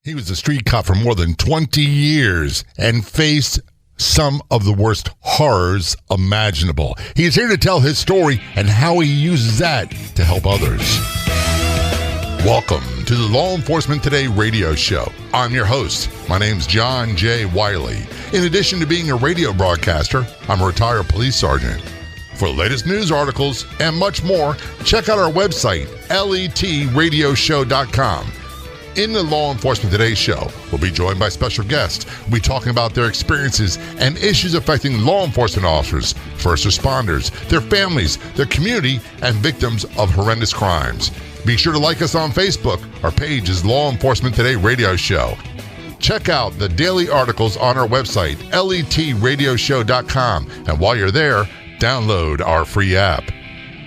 He was a street cop for more than 20 years and faced some of the worst horrors imaginable. He's here to tell his story and how he uses that to help others. Welcome to the Law Enforcement Today radio show. I'm your host. My name's John J. Wiley. In addition to being a radio broadcaster, I'm a retired police sergeant. For the latest news articles and much more, check out our website, letradioshow.com. In the Law Enforcement Today show, we'll be joined by special guests. We'll be talking about their experiences and issues affecting law enforcement officers, first responders, their families, their community, and victims of horrendous crimes. Be sure to like us on Facebook. Our page is Law Enforcement Today Radio Show. Check out the daily articles on our website, letradioshow.com. And while you're there, download our free app.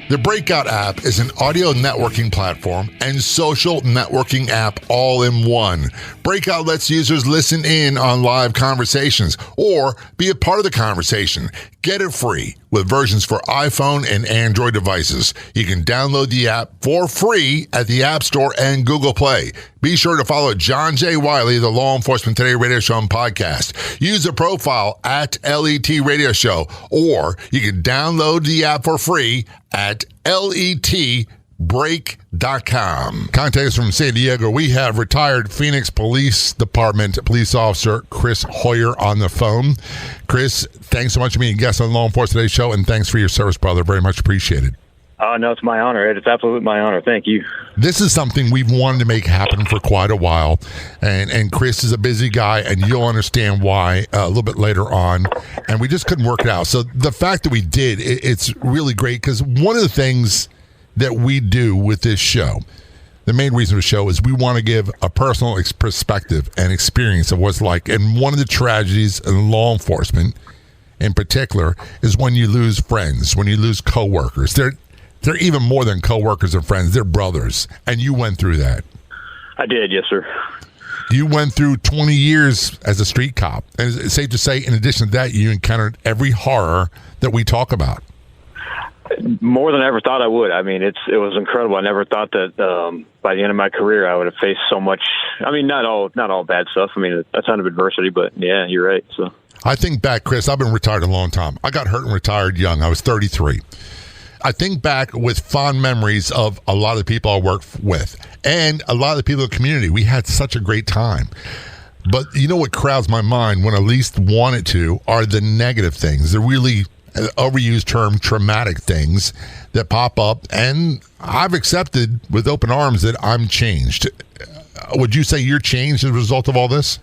The Breakout app is an audio networking platform and social networking app all in one. Breakout lets users listen in on live conversations or be a part of the conversation. Get it free with versions for iPhone and Android devices. You can download the app for free at the App Store and Google Play. Be sure to follow John J. Wiley, the Law Enforcement Today Radio Show and podcast. Use the profile at LET Radio Show, or you can download the app for free at letbreak.com. Contact us from San Diego. We have retired Phoenix Police Department police officer Chris Hoyer on the phone. Chris, thanks so much for being a guest on the Law Enforcement Today show, and thanks for your service, brother. Very much appreciated. Oh, no, it's my honor, Ed. It's absolutely my honor. Thank you. This is something we've wanted to make happen for quite a while, and Chris is a busy guy, and you'll understand why a little bit later on, and we just couldn't work it out. So the fact that we did, it's really great, because one of the things that we do with this show, the main reason for the show is we want to give a personal perspective and experience of what's like, and one of the tragedies in law enforcement in particular is when you lose friends, when you lose coworkers. They're even more than coworkers and friends. They're brothers. And you went through that. I did, yes, sir. You went through 20 years as a street cop. And it's safe to say, in addition to that, you encountered every horror that we talk about. More than I ever thought I would. I mean, it was incredible. I never thought that by the end of my career I would have faced so much. I mean, not all bad stuff. I mean, a ton of adversity, but yeah, you're right. So I think back, Chris, I've been retired a long time. I got hurt and retired young. I was 33. I think back with fond memories of a lot of the people I worked with and a lot of the people in the community. We had such a great time. But you know what crowds my mind when I least wanted to are the negative things, the really overused term traumatic things that pop up. And I've accepted with open arms that I'm changed. Would you say you're changed as a result of all this?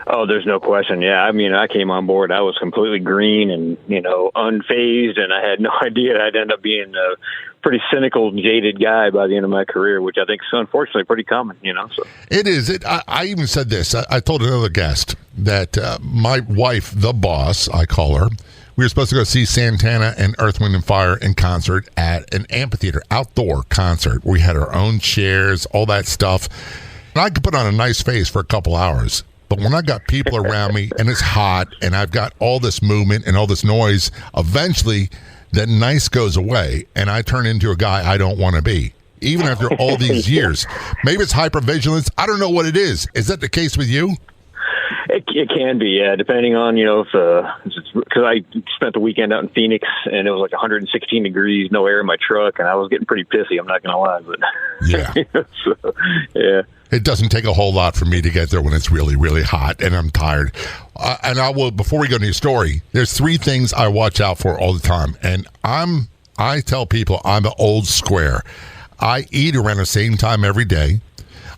Oh, there's no question. Yeah, I mean, I came on board. I was completely green and, unfazed, and I had no idea I'd end up being a pretty cynical, jaded guy by the end of my career, which I think is unfortunately pretty common, So it is. I even said this. I told another guest that my wife, the boss, I call her, we were supposed to go see Santana and Earth, Wind & Fire in concert at an amphitheater, outdoor concert. We had our own chairs, all that stuff. And I could put on a nice face for a couple hours. But when I got people around me and it's hot and I've got all this movement and all this noise, eventually that nice goes away and I turn into a guy I don't want to be, even after all these years. Maybe it's hypervigilance. I don't know what it is. Is that the case with you? It can be, yeah, depending on, because I spent the weekend out in Phoenix and it was like 116 degrees, no air in my truck, and I was getting pretty pissy, I'm not going to lie. But yeah. So, yeah. It doesn't take a whole lot for me to get there when it's really, really hot and I'm tired. And I will, before we go into your story, there's three things I watch out for all the time. And I tell people I'm an old square. I eat around the same time every day.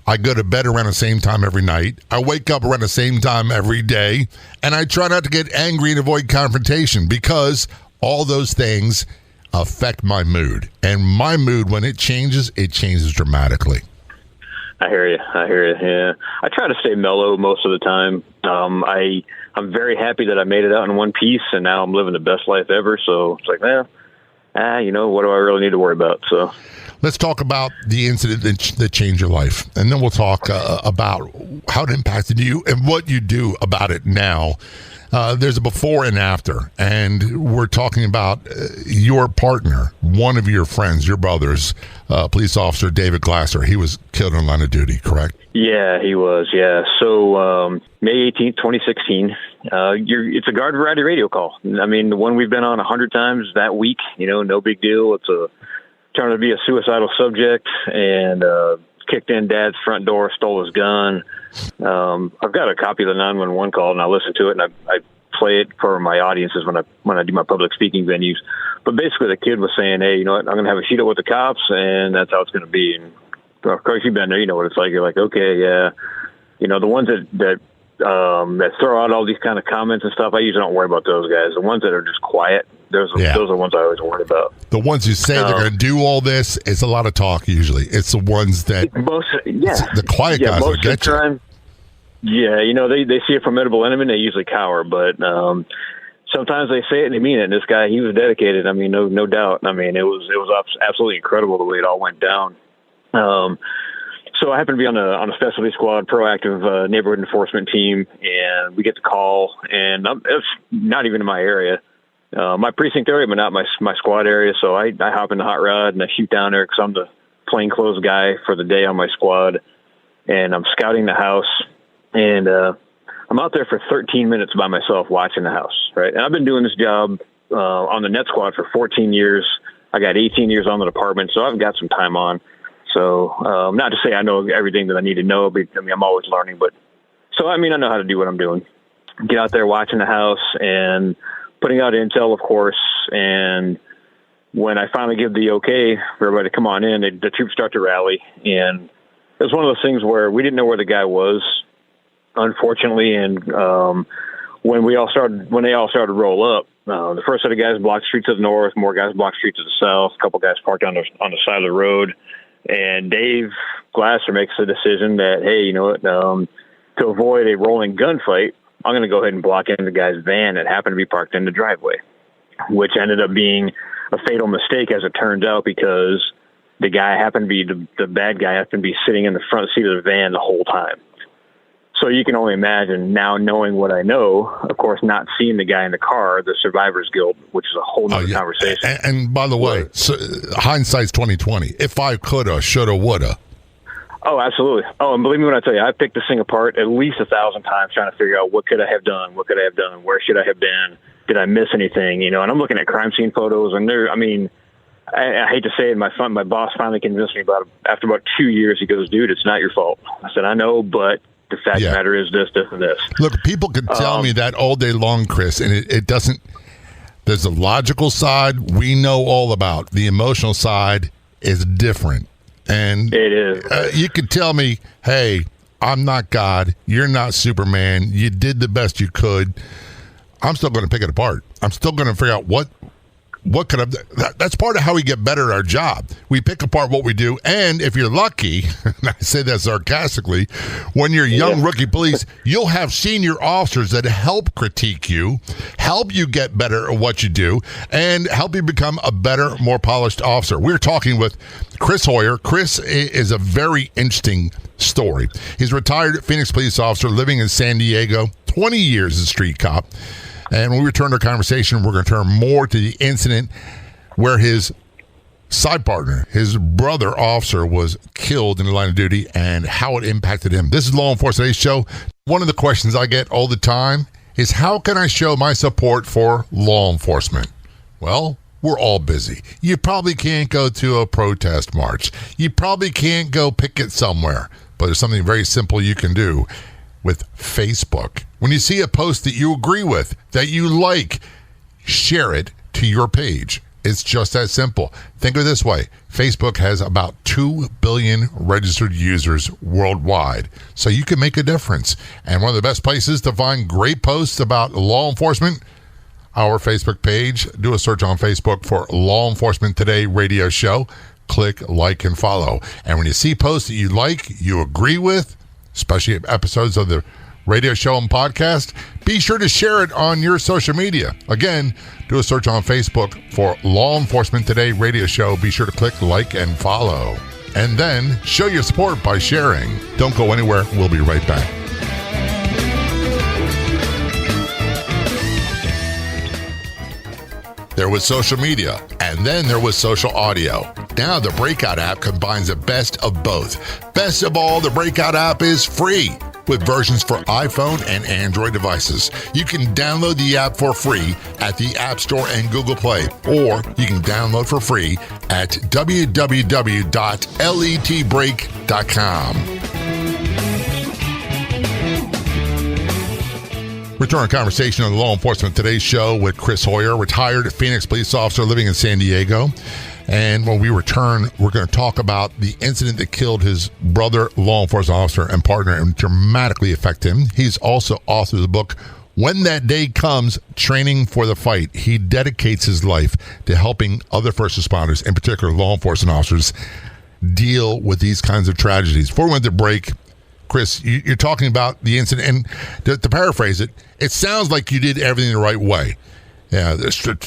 I go to bed around the same time every night. I wake up around the same time every day. And I try not to get angry and avoid confrontation because all those things affect my mood. And my mood, when it changes dramatically. I hear you. Yeah, I try to stay mellow most of the time. I'm very happy that I made it out in one piece, and now I'm living the best life ever. So it's like, what do I really need to worry about? So let's talk about the incident that changed your life, and then we'll talk about how it impacted you and what you do about it now. There's a before and after, and we're talking about your partner, one of your friends, your brother's police officer, David Glasser. He was killed in line of duty, correct? Yeah, he was, yeah. So May 18th, 2016, it's a garden variety radio call. I mean, the one we've been on 100 times that week, no big deal. It's turned to be a suicidal subject, and kicked in Dad's front door, stole his gun. I've got a copy of the 911 call, and I listen to it, and I play it for my audiences when I do my public speaking venues. But basically, the kid was saying, "Hey, you know what? I'm going to have a shootout with the cops, and that's how it's going to be." And of course, you've been there. You know what it's like. You're like, okay, yeah. The ones that throw out all these kind of comments and stuff, I usually don't worry about those guys. The ones that are just quiet, those are the ones I always worry about. The ones who say they're going to do all this, it's a lot of talk usually. It's the ones that the quiet guys will get you. Yeah, they see a formidable enemy and they usually cower, but sometimes they say it and they mean it. And this guy, he was dedicated. I mean, no doubt. I mean, it was absolutely incredible the way it all went down. So I happen to be on a specialty squad, proactive neighborhood enforcement team, and we get the call, and it's not even in my area, my precinct area, but not my squad area. So I hop in the hot rod and I shoot down there because I'm the plainclothes guy for the day on my squad, and I'm scouting the house, and I'm out there for 13 minutes by myself watching the house, right? And I've been doing this job on the net squad for 14 years. I got 18 years on the department, so I've got some time on. So not to say I know everything that I need to know, but I'm always learning. But so, I know how to do what I'm doing. Get out there watching the house and putting out intel, of course. And when I finally give the okay for everybody to come on in, the troops start to rally. And it was one of those things where we didn't know where the guy was, unfortunately. And when they all started to roll up, the first set of guys blocked street to the north, more guys blocked street to the south, a couple guys parked on the side of the road. And Dave Glasser makes the decision that, hey, you know what, to avoid a rolling gunfight, I'm going to go ahead and block in the guy's van that happened to be parked in the driveway, which ended up being a fatal mistake, as it turns out, because the guy happened to be, the bad guy happened to be sitting in the front seat of the van the whole time. So you can only imagine, now knowing what I know, of course, not seeing the guy in the car, the survivor's guilt, which is a whole nother conversation. And by the way, so hindsight's 20/20. If I coulda, shoulda, woulda. Oh, absolutely. Oh, and believe me when I tell you, I picked this thing apart at least 1,000 times trying to figure out what could I have done, where should I have been, did I miss anything, And I'm looking at crime scene photos, and I hate to say it, my boss finally convinced me after about 2 years. He goes, "Dude, it's not your fault." I said, "I know, but the fact of the matter is this, and this." Look, people can tell me that all day long, Chris, and it doesn't. There's a logical side we know all about. The emotional side is different. And it is. You could tell me, hey, I'm not God. You're not Superman. You did the best you could. I'm still going to pick it apart. I'm still going to figure out what could have. That's part of how we get better at our job. We pick apart what we do, and if you're lucky, and I say that sarcastically, when you're young rookie police, you'll have senior officers that help critique you, help you get better at what you do, and help you become a better, more polished officer. We're talking with Chris Hoyer. Chris is a very interesting story. He's a retired Phoenix police officer living in San Diego, 20 years as a street cop. And when we return to our conversation, we're going to turn more to the incident where his side partner, his brother officer, was killed in the line of duty and how it impacted him. This is Law Enforcement Today's show. One of the questions I get all the time is, how can I show my support for law enforcement? Well, we're all busy. You probably can't go to a protest march. You probably can't go picket somewhere. But there's something very simple you can do with Facebook. When you see a post that you agree with, that you like, share it to your page. It's just that simple. Think of it this way. Facebook has about 2 billion registered users worldwide, so you can make a difference. And one of the best places to find great posts about law enforcement, our Facebook page. Do a search on Facebook for Law Enforcement Today Radio Show. Click like and follow. And when you see posts that you like, you agree with, especially episodes of the radio show and podcast, be sure to share it on your social media. Again, do a search on Facebook for Law Enforcement Today Radio Show. Be sure to click like and follow. And then show your support by sharing. Don't go anywhere. We'll be right back. there was social media, and then there was social audio. Now the Breakout app combines the best of both. Best of all, the Breakout app is free with versions for iPhone and Android devices. You can download the app for free at the App Store and Google Play, or you can download for free at www.letbreak.com. Return conversation on Law Enforcement Today's show with Chris Hoyer, retired Phoenix police officer living in San Diego. And when we return, we're going to talk about the incident that killed his brother, law enforcement officer and partner, and dramatically affect him. He's also author of the book, When That Day Comes, Training for the Fight. He dedicates his life to helping other first responders, in particular law enforcement officers, deal with these kinds of tragedies. Before we went to break, Chris, you're talking about the incident, and to paraphrase it, it sounds like you did everything the right way. Yeah,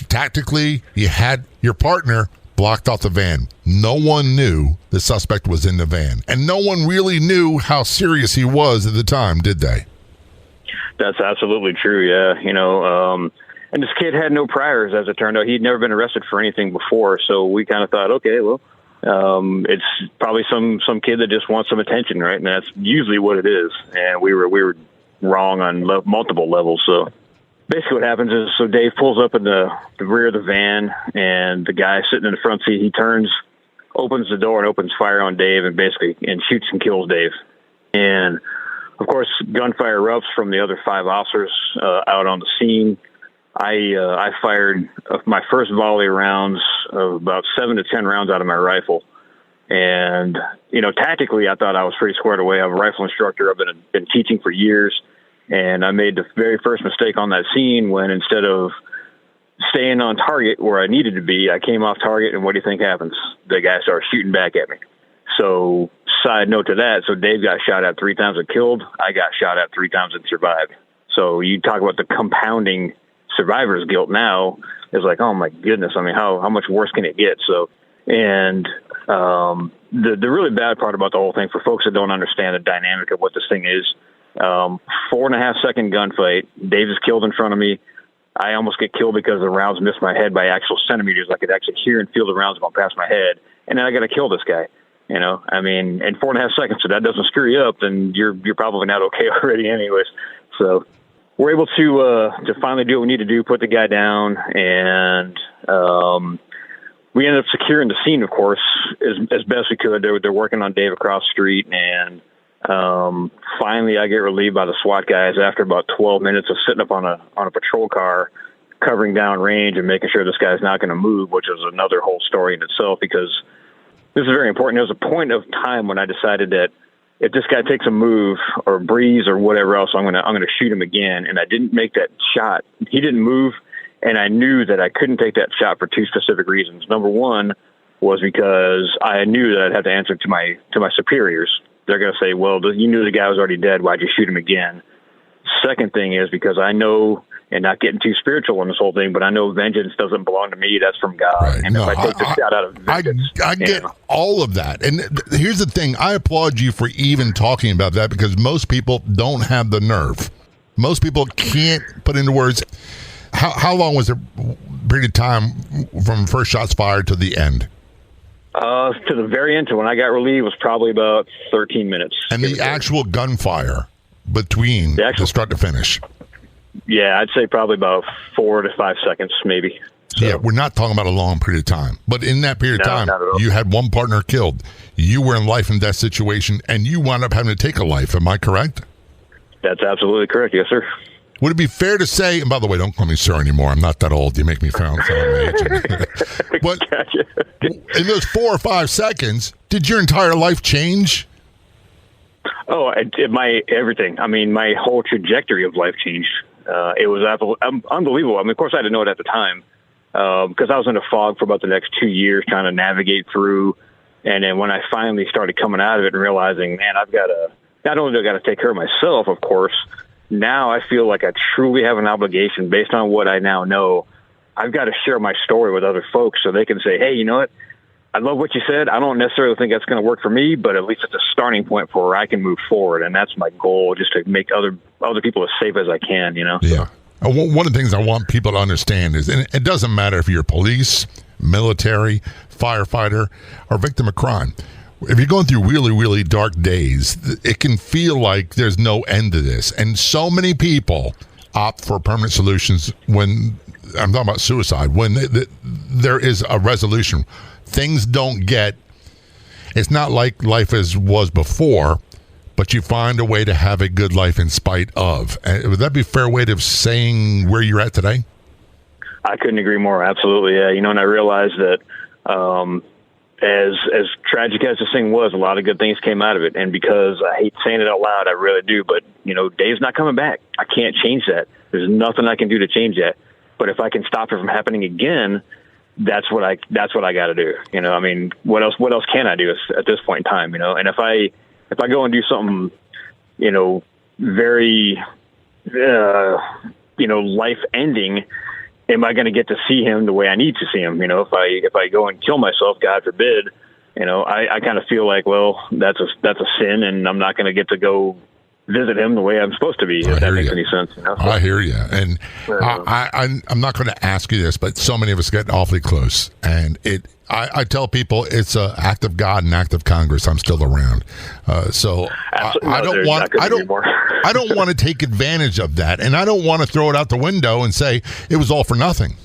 tactically, you had your partner blocked off the van. No one knew the suspect was in the van, and no one really knew how serious he was at the time, did they? That's absolutely true, yeah. And this kid had no priors, as it turned out. He'd never been arrested for anything before, so we kind of thought, okay, well, it's probably some kid that just wants some attention, right? And that's usually what it is. And we were wrong on multiple levels. So basically what happens is, so Dave pulls up in the rear of the van, and the guy sitting in the front seat, he turns, opens the door and opens fire on Dave and shoots and kills Dave. And of course, gunfire erupts from the other 5 officers out on the scene. I fired my first volley of rounds, of about 7 to 10 rounds out of my rifle. And, tactically, I thought I was pretty squared away. I'm a rifle instructor. I've been teaching for years. And I made the very first mistake on that scene when, instead of staying on target where I needed to be, I came off target, and what do you think happens? The guy started shooting back at me. So, side note to that, so Dave got shot at 3 times and killed. I got shot at 3 times and survived. So you talk about the compounding survivor's guilt now is like, oh my goodness, I mean, how much worse can it get? So, and the really bad part about the whole thing, for folks that don't understand the dynamic of what this thing is, 4.5 second gunfight, Dave is killed in front of me. I almost get killed because the rounds missed my head by actual centimeters. I could actually hear and feel the rounds going past my head, and then I got to kill this guy. I mean, in 4.5 seconds, so that doesn't screw you up, then you're probably not okay already anyways. So we're able to finally do what we need to do, put the guy down, and we ended up securing the scene, of course, as best we could. They're working on Dave across the street, and finally I get relieved by the SWAT guys after about 12 minutes of sitting up on a patrol car, covering down range and making sure this guy's not going to move, which is another whole story in itself, because this is very important. There was a point of time when I decided that if this guy takes a move or breathes or whatever else, I'm gonna shoot him again. And I didn't make that shot. He didn't move, and I knew that I couldn't take that shot for 2 specific reasons. Number one was because I knew that I'd have to answer to my superiors. They're gonna say, "Well, you knew the guy was already dead. Why'd you shoot him again?" Second thing is because I know, and not getting too spiritual on this whole thing, but I know vengeance doesn't belong to me. That's from God. Right. And if I take the shot out of vengeance. I get all of that. And here's the thing. I applaud you for even talking about that, because most people don't have the nerve. Most people can't put into words. How long was the period of time from first shots fired to the end? To the very end, to when I got relieved, was probably about 13 minutes. And the actual gunfire between the start to finish? Yeah, I'd say probably about 4 to 5 seconds, maybe. So, yeah, we're not talking about a long period of time. But in that period of time, you had one partner killed. You were in life and death situation, and you wound up having to take a life. Am I correct? That's absolutely correct. Yes, sir. Would it be fair to say, and by the way, don't call me sir anymore. I'm not that old. You make me sound my age. But gotcha. In those 4 or 5 seconds, did your entire life change? Oh, my everything. I mean, my whole trajectory of life changed. It was unbelievable. I mean, of course, I didn't know it at the time because I was in a fog for about the next 2 years trying to navigate through. And then when I finally started coming out of it and realizing, man, I've got to, not only do I got to take care of myself, of course, now I feel like I truly have an obligation based on what I now know. I've got to share my story with other folks so they can say, hey, you know what? I love what you said. I don't necessarily think that's going to work for me, but at least it's a starting point for where I can move forward. And that's my goal, just to make other people as safe as I can, you know? Yeah. One of the things I want people to understand is, and it doesn't matter if you're police, military, firefighter, or victim of crime. If you're going through really, really dark days, it can feel like there's no end to this. And so many people opt for permanent solutions when, I'm talking about suicide, when there is a resolution. Things don't get, it's not like life was before, but you find a way to have a good life in spite of. Would that be a fair way of saying where you're at today? I couldn't agree more. Absolutely. Yeah. And I realized that, as tragic as this thing was, a lot of good things came out of it. And because I hate saying it out loud, I really do. But, Dave's not coming back. I can't change that. There's nothing I can do to change that. But if I can stop it from happening again, that's what I got to do. What else can I do at this point in time? And if I go and do something, very, life ending, am I going to get to see him the way I need to see him? If I go and kill myself, God forbid, I kind of feel like, well, that's a sin, and I'm not going to get to go visit him the way I'm supposed to be, if that makes any sense. I hear you. And I'm not going to ask you this, but so many of us get awfully close. And I tell people it's an act of God and act of Congress. I'm still around. I don't want to take advantage of that. And I don't want to throw it out the window and say it was all for nothing.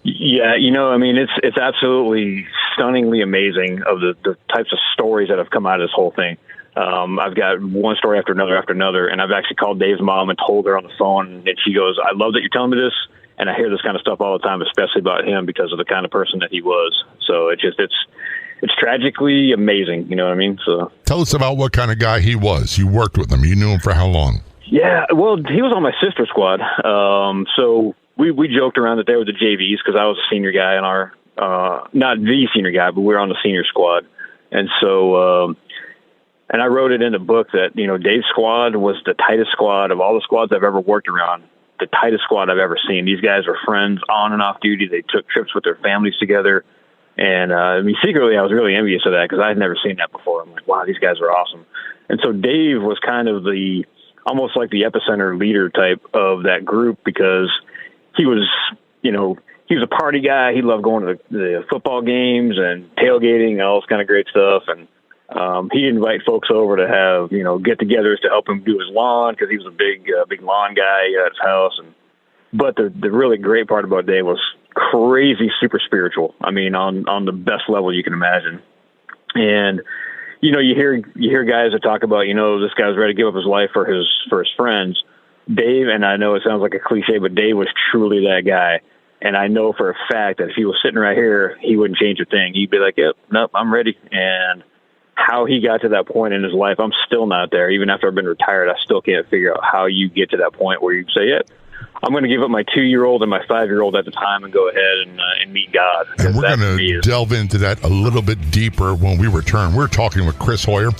Yeah, it's absolutely stunningly amazing of the types of stories that have come out of this whole thing. I've got one story after another, and I've actually called Dave's mom and told her on the phone, and she goes, I love that you're telling me this, and I hear this kind of stuff all the time, especially about him because of the kind of person that he was. So it's tragically amazing, you know what I mean? So tell us about what kind of guy he was. You worked with him. You knew him for how long? Yeah, well, he was on my sister squad. So we joked around that they were the JVs because I was a senior guy in our, not the senior guy, but we were on the senior squad. And so, and I wrote it in the book that, Dave's squad was the tightest squad of all the squads I've ever worked around, the tightest squad I've ever seen. These guys were friends on and off duty. They took trips with their families together. And, secretly I was really envious of that because I had never seen that before. I'm like, wow, these guys are awesome. And so Dave was kind of almost like the epicenter leader type of that group because he was, he was a party guy. He loved going to the football games and tailgating and all this kind of great stuff. And, he'd invite folks over to have, get-togethers to help him do his lawn because he was a big lawn guy at his house. But the really great part about Dave was crazy, super spiritual. I mean, on the best level you can imagine. And you hear guys that talk about, this guy's ready to give up his life for his friends. Dave, and I know it sounds like a cliche, but Dave was truly that guy. And I know for a fact that if he was sitting right here, he wouldn't change a thing. He'd be like, yep, nope, I'm ready. And how he got to that point in his life, I'm still not there. Even after I've been retired, I still can't figure out how you get to that point where you say, yeah, I'm going to give up my 2-year-old and my 5-year-old at the time and go ahead and meet God. And we're going to delve into that a little bit deeper when we return. We're talking with Chris Hoyer.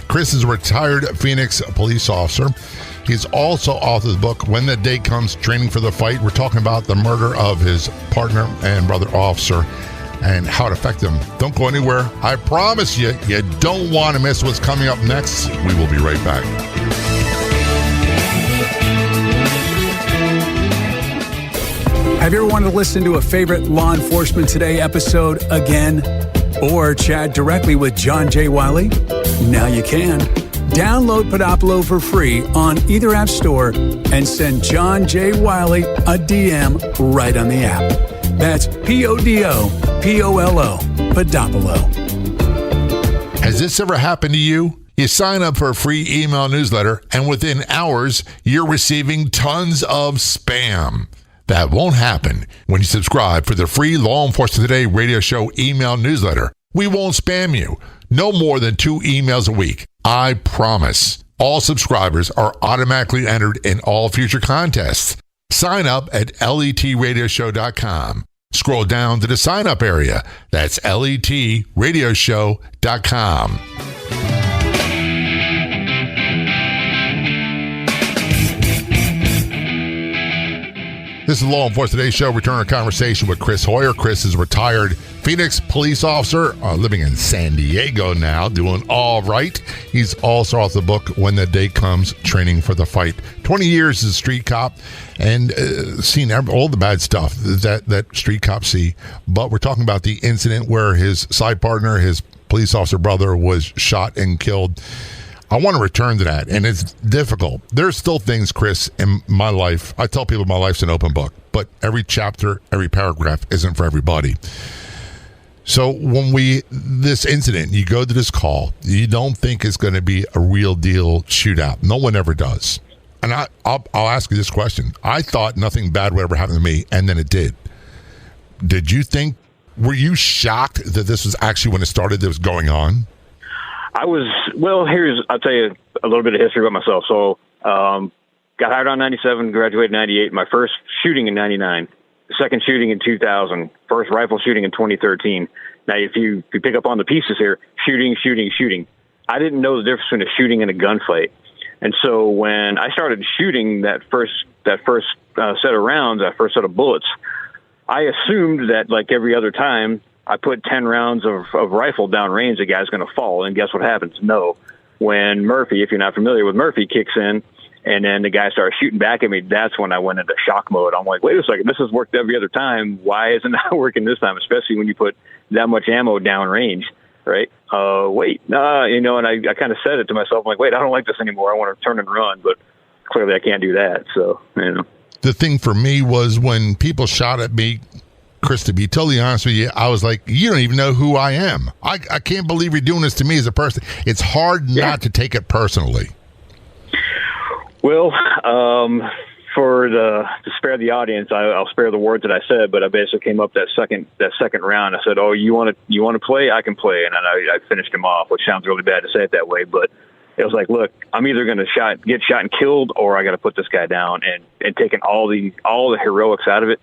Chris is a retired Phoenix police officer. He's also authored the book, When the Day Comes, Training for the Fight. We're talking about the murder of his partner and brother officer and how it affected him. Don't go anywhere. I promise you don't want to miss what's coming up next. We will be right back. Have you ever wanted to listen to a favorite Law Enforcement Today episode again? Or chat directly with John J. Wiley? Now you can. Download Podopolo for free on either app store and send John J. Wiley a DM right on the app. That's Podopolo, Podopolo. Has this ever happened to you? You sign up for a free email newsletter, and within hours, you're receiving tons of spam. That won't happen when you subscribe for the free Law Enforcement Today radio show email newsletter. We won't spam you. No more than 2 emails a week. I promise. All subscribers are automatically entered in all future contests. Sign up at letradioshow.com. Scroll down to the sign up area. That's letradioshow.com. This is Law Enforcement Today Show. Return our conversation with Chris Hoyer. Chris is a retired Phoenix police officer living in San Diego now, doing all right. He's also author of the book, When the Day Comes, Training for the Fight. 20 years as a street cop and seen all the bad stuff that street cops see. But we're talking about the incident where his side partner, his police officer brother, was shot and killed. I want to return to that, and it's difficult. There's still things, Chris, in my life. I tell people my life's an open book, but every chapter, every paragraph isn't for everybody. So when this incident, you go to this call, you don't think it's going to be a real deal shootout. No one ever does. And I'll ask you this question. I thought nothing bad would ever happen to me, and then it did. Were you shocked that this was actually when it started that was going on? I'll tell you a little bit of history about myself. So, got hired on 97, graduated in 98, my first shooting in 99, second shooting in 2000, first rifle shooting in 2013. Now, if you pick up on the pieces here, shooting. I didn't know the difference between a shooting and a gunfight. And so when I started shooting that first set of rounds, that first set of bullets, I assumed that like every other time, I put 10 rounds of rifle down range, the guy's going to fall. And guess what happens? No. When Murphy, if you're not familiar with Murphy, kicks in and then the guy starts shooting back at me, that's when I went into shock mode. I'm like, wait a second, this has worked every other time. Why isn't it working this time? Especially when you put that much ammo down range, right? And I kind of said it to myself. I'm like, wait, I don't like this anymore. I want to turn and run, but clearly I can't do that. So, The thing for me was when people shot at me, Chris, to be totally honest with you, I was like, you don't even know who I am. I can't believe you're doing this to me as a person. It's hard not to take it personally. Well, to spare the audience, I'll spare the words that I said, but I basically came up that second round. I said, "Oh, you want to play? I can play," and I finished him off, which sounds really bad to say it that way, but it was like, look, I'm either going to get shot and killed, or I got to put this guy down, and taking all the heroics out of it.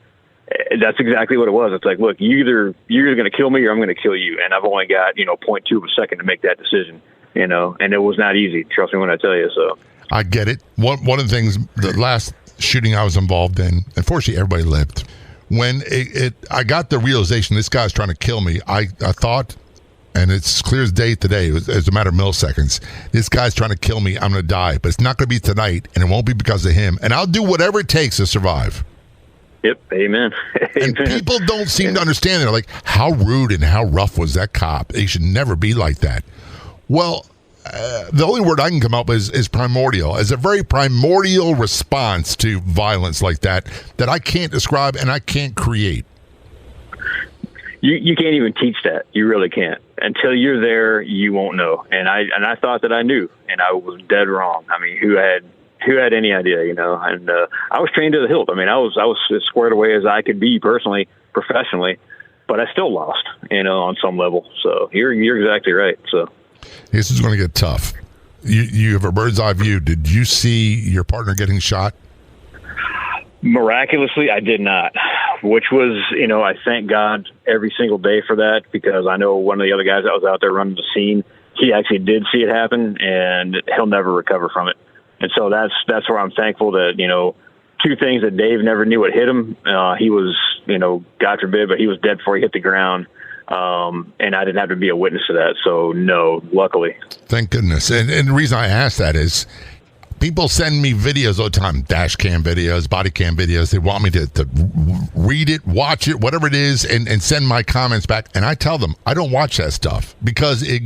That's exactly what it was. It's like, look, you're either going to kill me or I'm going to kill you. And I've only got, 0.2 of a second to make that decision, and it was not easy. Trust me when I tell you. So I get it. One of the things, the last shooting I was involved in, unfortunately, everybody lived. When I got the realization this guy's trying to kill me, I thought, and it's clear as day today, it's a matter of milliseconds, this guy's trying to kill me, I'm going to die. But it's not going to be tonight, and it won't be because of him. And I'll do whatever it takes to survive. Yep. Amen. And people don't seem to understand. They're like, how rude and how rough was that cop? He should never be like that. Well, the only word I can come up with is primordial. It's a very primordial response to violence like that I can't describe and I can't create. You can't even teach that. You really can't. Until you're there, you won't know. And I thought that I knew, and I was dead wrong. I mean, who had any idea, And I was trained to the hilt. I mean, I was as squared away as I could be personally, professionally, but I still lost, on some level. So you're exactly right. So this is going to get tough. You have a bird's eye view. Did you see your partner getting shot? Miraculously, I did not, which was, I thank God every single day for that, because I know one of the other guys that was out there running the scene, he actually did see it happen, and he'll never recover from it. And so that's where I'm thankful that, two things that Dave never knew what hit him. He was, God forbid, but he was dead before he hit the ground. And I didn't have to be a witness to that. So no, luckily. Thank goodness. And the reason I ask that is people send me videos all the time, dash cam videos, body cam videos. They want me to read it, watch it, whatever it is, and send my comments back. And I tell them, I don't watch that stuff because it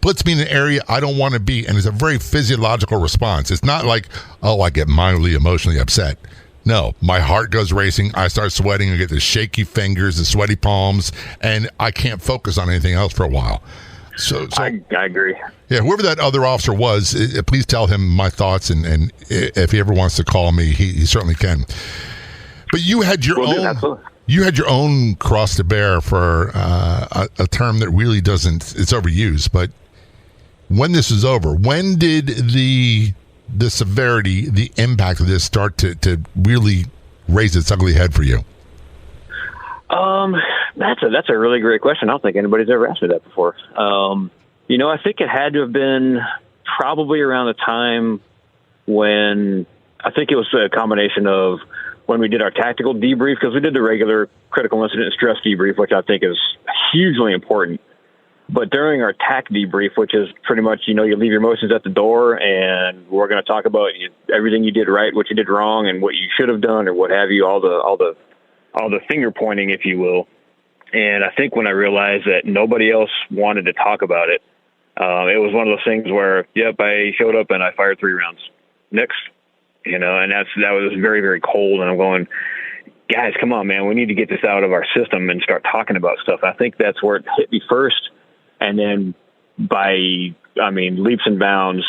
puts me in an area I don't want to be. And it's a very physiological response. It's not like, oh, I get mildly emotionally upset. No, my heart goes racing. I start sweating. I get the shaky fingers, the sweaty palms, and I can't focus on anything else for a while. So I agree. Yeah, whoever that other officer was, please tell him my thoughts, and if he ever wants to call me, he certainly can. But you had your own. You had your own cross to bear for a term that really doesn't. It's overused. But when this is over, when did the severity, the impact of this start to really raise its ugly head for you? That's a really great question. I don't think anybody's ever asked me that before. I think it had to have been probably around the time when I think it was a combination of when we did our tactical debrief, because we did the regular critical incident and stress debrief, which I think is hugely important. But during our TAC debrief, which is pretty much, you leave your emotions at the door, and we're going to talk about everything you did right, what you did wrong, and what you should have done, or what have you, all the finger pointing, if you will. And I think when I realized that nobody else wanted to talk about it, it was one of those things where, yep, I showed up and I fired 3 rounds. Next, and that was very, very cold. And I'm going, guys, come on, man, we need to get this out of our system and start talking about stuff. I think that's where it hit me first. And then leaps and bounds,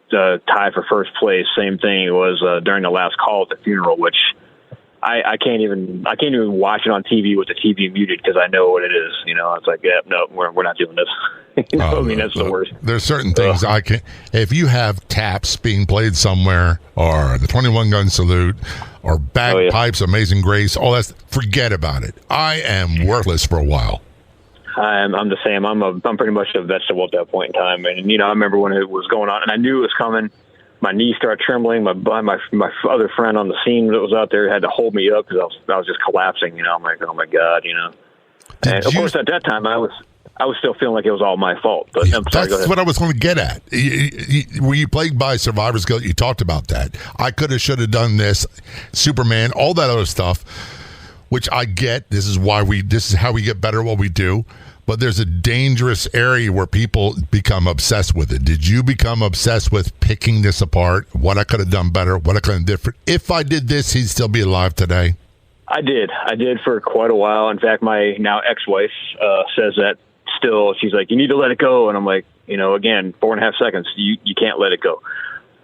tie for first place. Same thing. It was during the last call at the funeral, which I can't even watch it on TV with the TV muted because I know what it is. It's like, yeah, no, we're not doing this. That's the worst. There's certain things I can. If you have taps being played somewhere, or the 21 gun salute, or bagpipes, Amazing Grace, all that, forget about it. I am worthless for a while. I'm the same. I'm pretty much a vegetable at that point in time. And I remember when it was going on, and I knew it was coming. My knees started trembling. My other friend on the scene that was out there had to hold me up because I was just collapsing. I'm like, oh my God, And of course, at that time, I was still feeling like it was all my fault. But I'm sorry, that's what I was going to get at. Were you plagued by survivor's guilt? You talked about that. I could have, should have done this. Superman, all that other stuff, which I get. This is how we get better at what we do. But there's a dangerous area where people become obsessed with it. Did you become obsessed with picking this apart? What I could have done better? What I could have done different? If I did this, he'd still be alive today. I did for quite a while. In fact, my now ex-wife says that still. She's like, you need to let it go. And I'm like, again, 4.5 seconds. You can't let it go.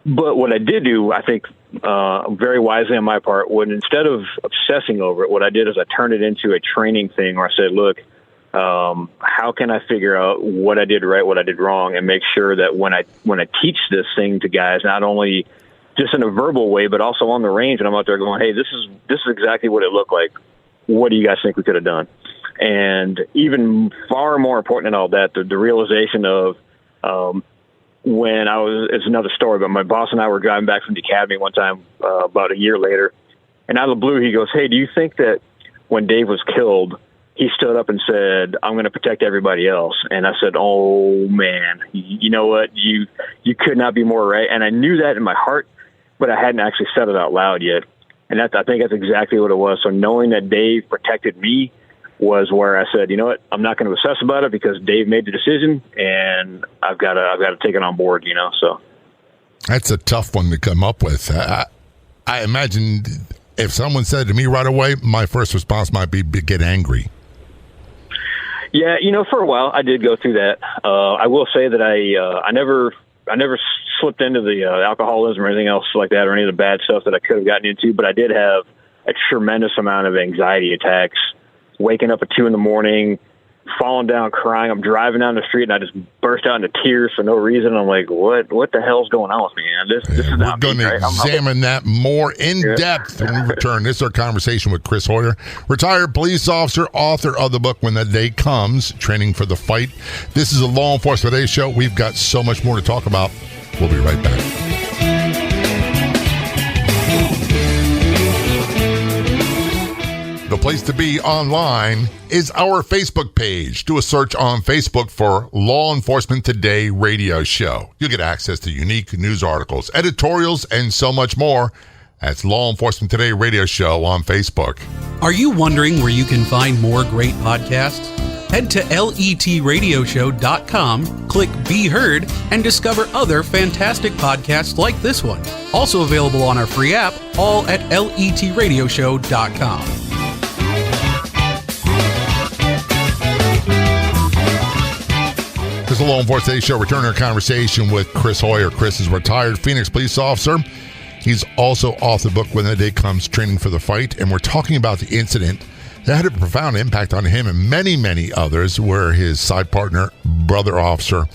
But what I did do, I think, very wisely on my part, when instead of obsessing over it, what I did is I turned it into a training thing where I said, look, how can I figure out what I did right, what I did wrong, and make sure that when I teach this thing to guys, not only just in a verbal way, but also on the range, and I'm out there going, hey, this is exactly what it looked like. What do you guys think we could have done? And even far more important than all that, the realization of when it's another story, but my boss and I were driving back from the academy one time about a year later, and out of the blue, he goes, hey, do you think that when Dave was killed, he stood up and said, I'm going to protect everybody else? And I said, oh, man, you know what? You could not be more right. And I knew that in my heart, but I hadn't actually said it out loud yet. And I think that's exactly what it was. So knowing that Dave protected me was where I said, you know what? I'm not going to obsess about it because Dave made the decision, and I've got to take it on board, So that's a tough one to come up with. I imagine if someone said to me right away, my first response might be get angry. Yeah, for a while I did go through that. I will say that I never slipped into the alcoholism or anything else like that, or any of the bad stuff that I could have gotten into, but I did have a tremendous amount of anxiety attacks, waking up at 2 a.m, falling down, crying. I'm driving down the street and I just burst out into tears for no reason. I'm like, what the hell's going on with me, man? This is not We're going to examine that more in depth when we return. This is our conversation with Chris Hoyer, retired police officer, author of the book When That Day Comes, Training for the Fight. This is a Law Enforcement Today show. We've got so much more to talk about. We'll be right back. The place to be online is our Facebook page. Do a search on Facebook for Law Enforcement Today Radio Show. You'll get access to unique news articles, editorials, and so much more. That's Law Enforcement Today Radio Show on Facebook. Are you wondering where you can find more great podcasts? Head to letradioshow.com, click Be Heard, and discover other fantastic podcasts like this one. Also available on our free app, all at letradioshow.com. This is the Law Enforcement Today Show. Returning our conversation with Chris Hoyer. Chris is a retired Phoenix police officer. He's also authored the book When That Day Comes, Training for the Fight. And we're talking about the incident that had a profound impact on him and many, many others, where his side partner, brother officer,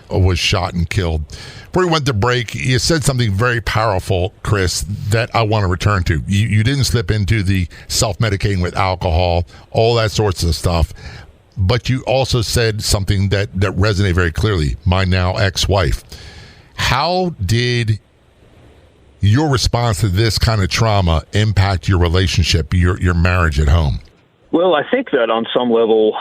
was shot and killed. Before we went to break, you said something very powerful, Chris, that I want to return to. You didn't slip into the self-medicating with alcohol, all that sorts of stuff. But you also said something that resonated very clearly, my now ex-wife. How did your response to this kind of trauma impact your relationship, your marriage at home? Well, I think that on some level,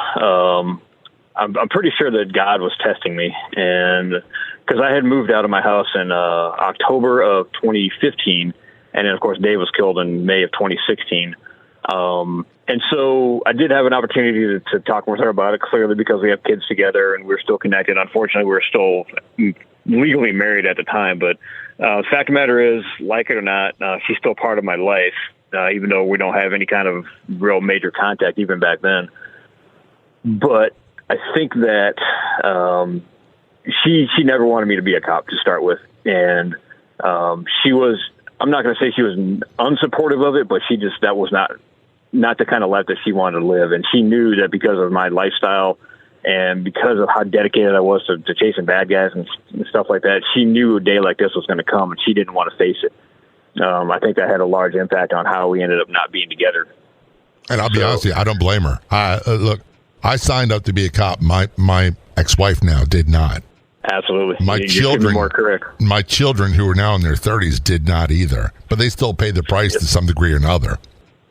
I'm pretty sure that God was testing me, and because I had moved out of my house in October of 2015, and then of course Dave was killed in May of 2016. And so I did have an opportunity to talk with her about it, clearly because we have kids together and we're still connected. Unfortunately, we're still legally married at the time, but the fact of the matter is, like it or not, she's still part of my life, even though we don't have any kind of real major contact even back then. But I think that she never wanted me to be a cop to start with. And she was, I'm not going to say she was unsupportive of it, but that was not the kind of life that she wanted to live. And she knew that because of my lifestyle and because of how dedicated I was to chasing bad guys and stuff like that, she knew a day like this was going to come and she didn't want to face it. I think that had a large impact on how we ended up not being together. And I'll be honest with you, I don't blame her. Look, I signed up to be a cop. My ex-wife now did not. Absolutely. My you children, more correct. My children who are now in their 30s did not either, but they still pay the price to some degree or another.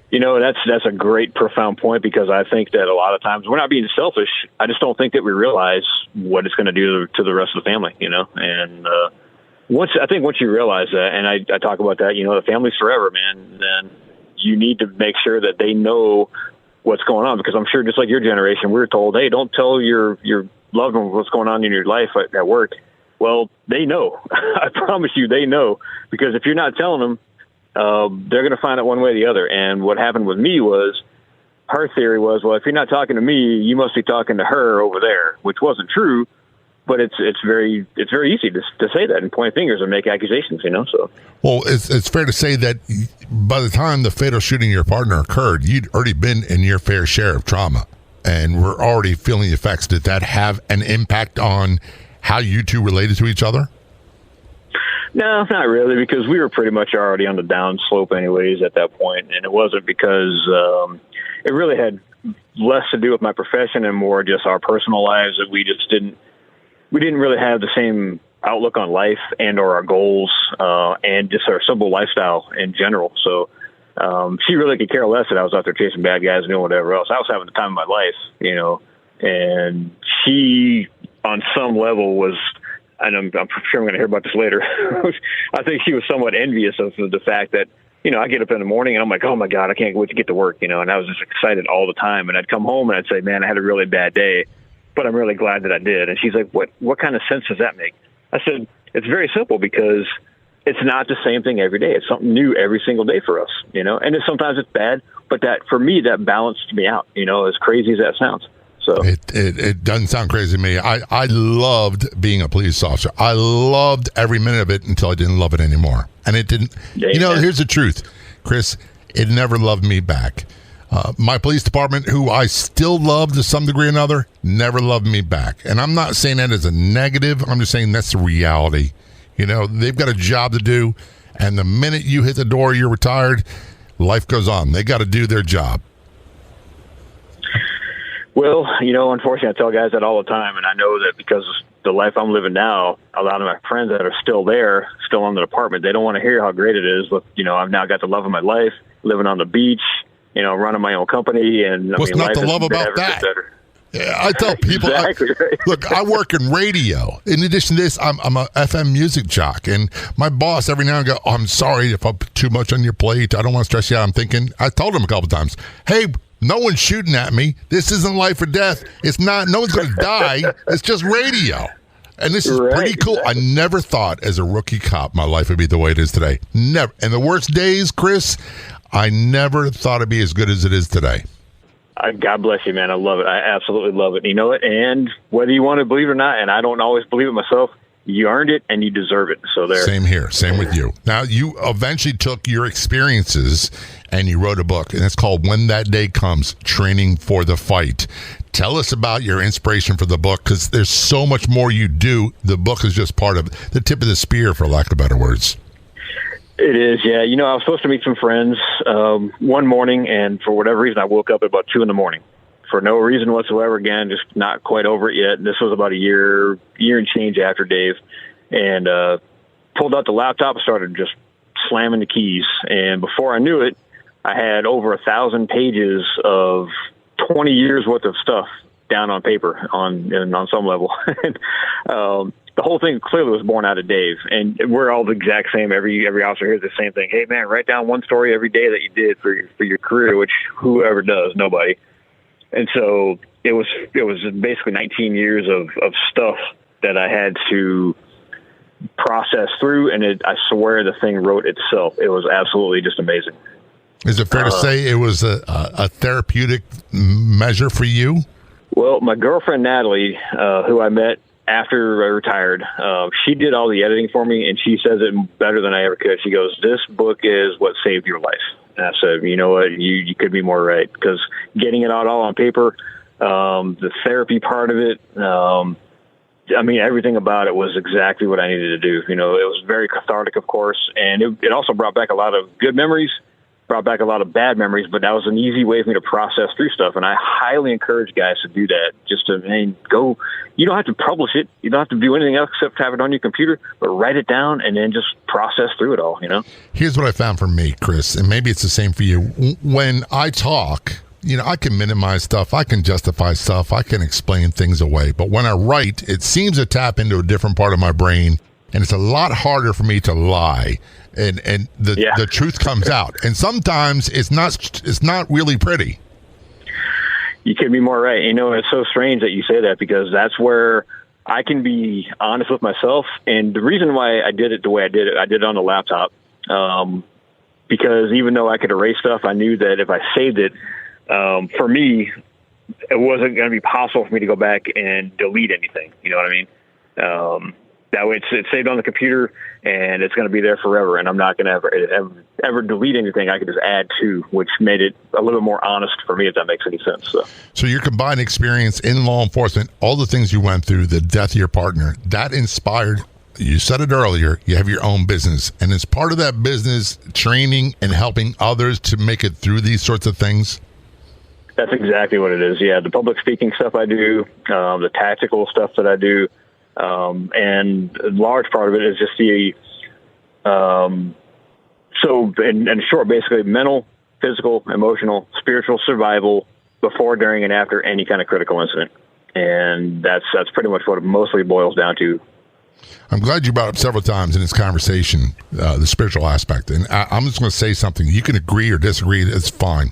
You know, that's a great, profound point, because I think that a lot of times we're not being selfish. I just don't think that we realize what it's going to do to the rest of the family, you know. And once you realize that, and I talk about that, you know, the family's forever, man, then you need to make sure that they know what's going on, because I'm sure just like your generation, we were told, hey, don't tell your loved one what's going on in your life at work. Well, they know. I promise you they know, because if you're not telling them, they're going to find out one way or the other. And what happened with me was, her theory was, well, if you're not talking to me, you must be talking to her over there, which wasn't true. But it's very easy to say that and point fingers and make accusations, you know. So, well, it's fair to say that by the time the fatal shooting of your partner occurred, you'd already been in your fair share of trauma, and were already feeling the effects. Did that have an impact on how you two related to each other? No, not really, because we were pretty much already on the down slope anyways at that point. And it wasn't because it really had less to do with my profession and more just our personal lives, that we didn't really have the same outlook on life and or our goals and just our simple lifestyle in general. So she really could care less that I was out there chasing bad guys and doing whatever else. I was having the time of my life, you know, and she on some level was, and I'm sure I'm going to hear about this later, I think she was somewhat envious of the fact that, you know, I get up in the morning and I'm like, oh my God, I can't wait to get to work, you know, and I was just excited all the time. And I'd come home and I'd say, man, I had a really bad day, but I'm really glad that I did. And she's like, what kind of sense does that make? I said, it's very simple, because it's not the same thing every day. It's something new every single day for us, you know, and sometimes it's bad, but that, for me, that balanced me out, you know, as crazy as that sounds. So it doesn't sound crazy to me. I loved being a police officer. I loved every minute of it until I didn't love it anymore. And it didn't, you know, here's the truth, Chris, it never loved me back. My police department, who I still love to some degree or another, never loved me back. And I'm not saying that as a negative. I'm just saying that's the reality. You know, they've got a job to do. And the minute you hit the door, you're retired, life goes on. They got to do their job. Well, you know, unfortunately, I tell guys that all the time, and I know that because the life I'm living now, a lot of my friends that are still there, still in the department, they don't want to hear how great it is. Look, you know, I've now got the love of my life, living on the beach, you know, running my own company, and what's not to love about that? Yeah, I tell people, exactly, right. Look, I work in radio. In addition to this, I'm a FM music jock, and my boss every now and then goes, oh, I'm sorry if I put too much on your plate. I don't want to stress you out. I told him a couple times, hey, no one's shooting at me. This isn't life or death. It's not. No one's going to die. It's just radio. And this is pretty cool. Exactly. I never thought as a rookie cop my life would be the way it is today. Never. And the worst days, Chris, I never thought it'd be as good as it is today. God bless you, man. I love it. I absolutely love it. You know it. And whether you want to believe it or not, and I don't always believe it myself, you earned it and you deserve it. So there. Same here. Same with you. Now, you eventually took your experiences and you wrote a book, and it's called When That Day Comes, Training for the Fight. Tell us about your inspiration for the book, because there's so much more you do. The book is just part of the tip of the spear, for lack of better words. It is, yeah. You know, I was supposed to meet some friends one morning, and for whatever reason, I woke up at about 2 a.m. for no reason whatsoever. Again, just not quite over it yet. This was about a year and change after Dave, and pulled out the laptop and started just slamming the keys. And before I knew it, I had over 1,000 pages of 20 years worth of stuff down on paper on some level. The whole thing clearly was born out of Dave, and we're all the exact same. Every officer hears the same thing. Hey man, write down one story every day that you did for your career, which whoever does, nobody. And so it was basically 19 years of stuff that I had to process through, and I swear the thing wrote itself. It was absolutely just amazing. Is it fair to say it was a therapeutic measure for you? Well, my girlfriend, Natalie, who I met after I retired, she did all the editing for me, and she says it better than I ever could. She goes, "This book is what saved your life." And I said, "You know what? You could be more right, because getting it out all on paper, the therapy part of it, I mean, everything about it was exactly what I needed to do. You know, it was very cathartic, of course, and it also brought back a lot of good memories, brought back a lot of bad memories, but that was an easy way for me to process through stuff. And I highly encourage guys to do that. Just to go, you don't have to publish it. You don't have to do anything else except have it on your computer, but write it down and then just process through it all, you know? Here's what I found for me, Chris, and maybe it's the same for you. When I talk, you know, I can minimize stuff, I can justify stuff, I can explain things away. But when I write, it seems to tap into a different part of my brain, and it's a lot harder for me to lie. And the truth comes out. And sometimes it's not really pretty. You could be more right. You know, it's so strange that you say that, because that's where I can be honest with myself. And the reason why I did it the way I did it on the laptop, because even though I could erase stuff, I knew that if I saved it, for me, it wasn't going to be possible for me to go back and delete anything. You know what I mean? That way it's saved on the computer, and it's going to be there forever, and I'm not going to ever delete anything. I could just add to, which made it a little bit more honest for me, if that makes any sense. So your combined experience in law enforcement, all the things you went through, the death of your partner, that inspired, you said it earlier, you have your own business. And as part of that business, training and helping others to make it through these sorts of things? That's exactly what it is. Yeah, the public speaking stuff I do, the tactical stuff that I do, and a large part of it is just in short, basically mental, physical, emotional, spiritual survival before, during, and after any kind of critical incident. And that's pretty much what it mostly boils down to. I'm glad you brought up several times in this conversation, the spiritual aspect. And I'm just going to say something. You can agree or disagree. It's fine.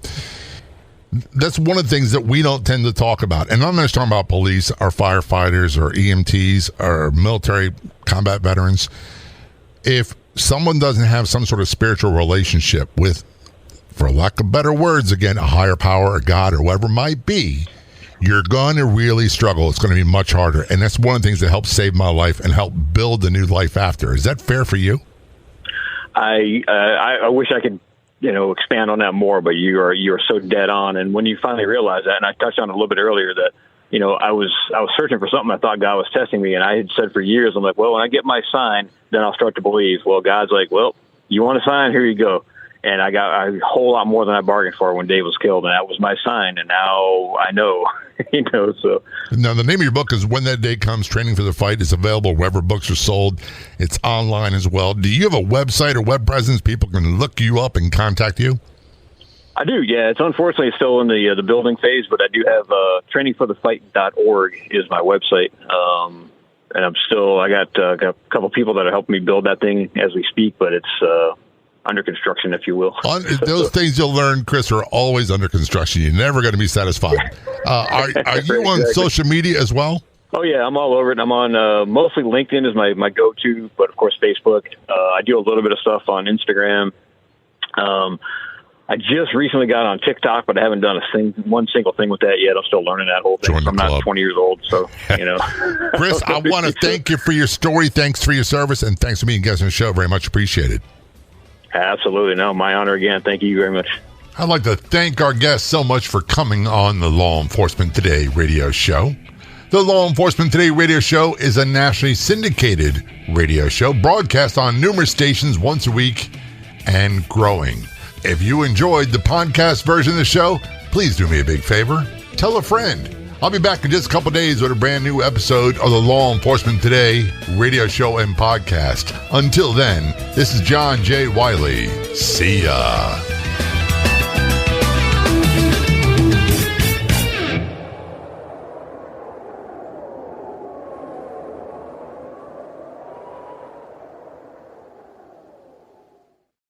That's one of the things that we don't tend to talk about. And I'm not just talking about police or firefighters or EMTs or military combat veterans. If someone doesn't have some sort of spiritual relationship with, for lack of better words, again, a higher power, a God, or whatever it might be, you're going to really struggle. It's going to be much harder. And that's one of the things that helped save my life and help build the new life after. Is that fair for you? I wish I could, expand on that more, but you are so dead on. And when you finally realize that, and I touched on it a little bit earlier, that, I was searching for something. I thought God was testing me. And I had said for years, I'm like, well, when I get my sign, then I'll start to believe. Well, God's like, well, you want a sign? Here you go. And I got a whole lot more than I bargained for when Dave was killed. And that was my sign. And now I know, so. Now, the name of your book is When That Day Comes, Training for the Fight. It's available wherever books are sold. It's online as well. Do you have a website or web presence? People can look you up and contact you? I do, yeah. It's unfortunately still in the building phase, but I do have trainingforthefight.org is my website. And I got a couple people that are helping me build that thing as we speak, but it's under construction, if you will. Those things you'll learn, Chris, are always under construction. You're never going to be satisfied. Are you on social media as well? Oh, yeah, I'm all over it. I'm on mostly LinkedIn is my go-to, but, of course, Facebook. I do a little bit of stuff on Instagram. I just recently got on TikTok, but I haven't done one single thing with that yet. I'm still learning that whole thing. I'm not 20 years old, so, Chris, I want to thank you for your story. Thanks for your service, and thanks for being a guest on the show. Very much appreciated. Absolutely. No, my honor again. Thank you very much. I'd like to thank our guest so much for coming on the Law Enforcement Today radio show. The Law Enforcement Today radio show is a nationally syndicated radio show broadcast on numerous stations once a week and growing. If you enjoyed the podcast version of the show, please do me a big favor. Tell a friend. I'll be back in just a couple days with a brand new episode of the Law Enforcement Today radio show and podcast. Until then, this is John J. Wiley. See ya.